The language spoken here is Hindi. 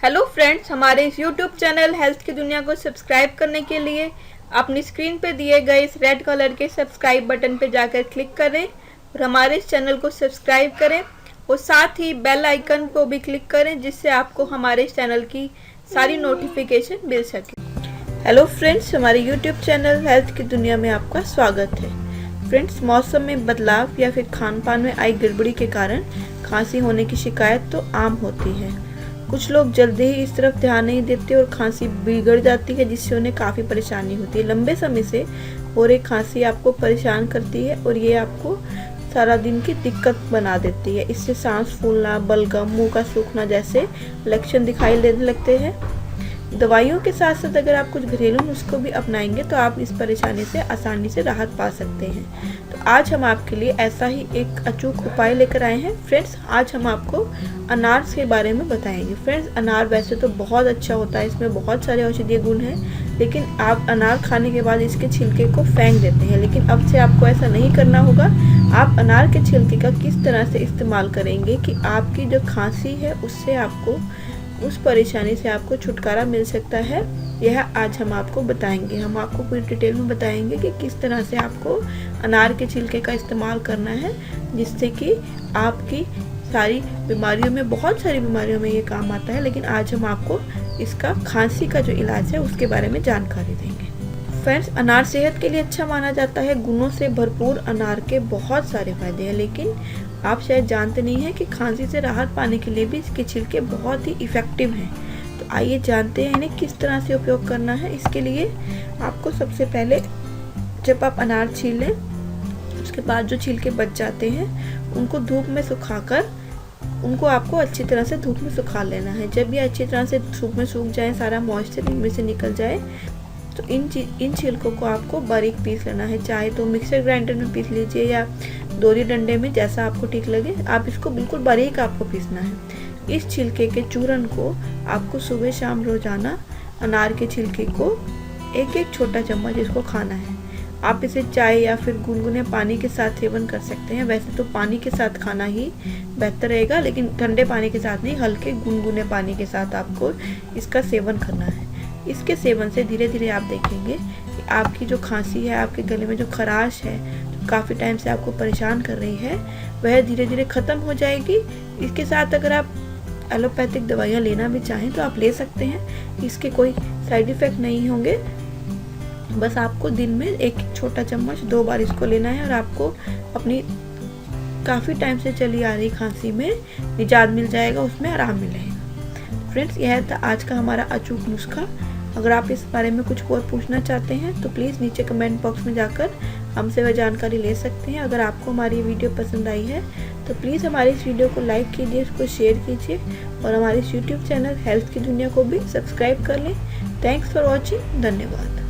हेलो फ्रेंड्स, हमारे इस यूट्यूब चैनल हेल्थ की दुनिया को सब्सक्राइब करने के लिए अपनी स्क्रीन पे दिए गए इस रेड कलर के सब्सक्राइब बटन पे जाकर क्लिक करें और हमारे इस चैनल को सब्सक्राइब करें और साथ ही बेल आइकन को भी क्लिक करें जिससे आपको हमारे इस चैनल की सारी नोटिफिकेशन मिल सके। हेलो फ्रेंड्स, हमारे यूट्यूब चैनल हेल्थ की दुनिया में आपका स्वागत है। फ्रेंड्स, मौसम में बदलाव या फिर खान पान में आई गड़बड़ी के कारण खांसी होने की शिकायत तो आम होती है। कुछ लोग जल्दी ही इस तरफ ध्यान नहीं देते और खांसी बिगड़ जाती है जिससे उन्हें काफ़ी परेशानी होती है। लंबे समय से हो रही खांसी आपको परेशान करती है और ये आपको सारा दिन की दिक्कत बना देती है। इससे सांस फूलना, बलगम, मुंह का सूखना जैसे लक्षण दिखाई देने लगते हैं। दवाइयों के साथ साथ अगर आप कुछ घरेलू नुस्खे भी अपनाएंगे तो आप इस परेशानी से आसानी से राहत पा सकते हैं। तो आज हम आपके लिए ऐसा ही एक अचूक उपाय लेकर आए हैं। फ्रेंड्स, आज हम आपको अनार के बारे में बताएंगे। फ्रेंड्स, अनार वैसे तो बहुत अच्छा होता है, इसमें बहुत सारे औषधीय गुण हैं, लेकिन आप अनार खाने के बाद इसके छिलके को फेंक देते हैं। लेकिन अब से आपको ऐसा नहीं करना होगा। आप अनार के छिलके का किस तरह से इस्तेमाल करेंगे कि आपकी जो खांसी है उससे आपको उस परेशानी से आपको छुटकारा मिल सकता है, यह आज हम आपको बताएंगे। हम आपको पूरी डिटेल में बताएंगे कि किस तरह से आपको अनार के छिलके का इस्तेमाल करना है जिससे कि आपकी सारी बीमारियों में, बहुत सारी बीमारियों में ये काम आता है। लेकिन आज हम आपको इसका खांसी का जो इलाज है उसके बारे में जानकारी देंगे। फ्रेंड्स, अनार सेहत के लिए अच्छा माना जाता है। गुणों से भरपूर अनार के बहुत सारे फायदे हैं, लेकिन आप शायद जानते नहीं हैं कि खांसी से राहत पाने के लिए भी इसके छिलके बहुत ही इफ़ेक्टिव हैं। तो आइए जानते हैं इन्हें किस तरह से उपयोग करना है। इसके लिए आपको सबसे पहले जब आप अनार छील लें उसके बाद जो छिलके बच जाते हैं उनको धूप में सुखाकर उनको आपको अच्छी तरह से धूप में सुखा लेना है। जब ये अच्छी तरह से धूप में सूख जाए, सारा मॉइस्चर इनमें से निकल जाए, तो इन छिलकों को आपको बारीक पीस लेना है। चाहे तो मिक्सर ग्राइंडर में पीस लीजिए या दोरी डंडे में, जैसा आपको ठीक लगे। आप इसको बिल्कुल बारीक आपको पीसना है। इस छिलके के चूरन को आपको सुबह शाम रोजाना अनार के छिलके को एक एक छोटा चम्मच इसको खाना है। आप इसे चाय या फिर गुनगुने पानी के साथ सेवन कर सकते हैं। वैसे तो पानी के साथ खाना ही बेहतर रहेगा, लेकिन ठंडे पानी के साथ नहीं, हल्के गुनगुने पानी के साथ आपको इसका सेवन करना है। इसके सेवन से धीरे धीरे आप देखेंगे कि आपकी जो खांसी है, आपके गले में जो खराश है, जो काफ़ी टाइम से आपको परेशान कर रही है, वह धीरे धीरे ख़त्म हो जाएगी। इसके साथ अगर आप एलोपैथिक दवाइयाँ लेना भी चाहें तो आप ले सकते हैं। इसके कोई साइड इफ़ेक्ट नहीं होंगे। बस आपको दिन में एक छोटा चम्मच 2 बार इसको लेना है और आपको अपनी काफ़ी टाइम से चली आ रही खांसी में निजात मिल जाएगा, उसमें आराम मिलेगा। फ्रेंड्स, यह था आज का हमारा अचूक नुस्खा। अगर आप इस बारे में कुछ और पूछना चाहते हैं तो प्लीज़ नीचे कमेंट बॉक्स में जाकर हमसे वह जानकारी ले सकते हैं। अगर आपको हमारी वीडियो पसंद आई है तो प्लीज़ हमारी इस वीडियो को लाइक कीजिए, इसको शेयर कीजिए और हमारे इस यूट्यूब चैनल हेल्थ की दुनिया को भी सब्सक्राइब कर लें। Thanks for watching. धन्यवाद।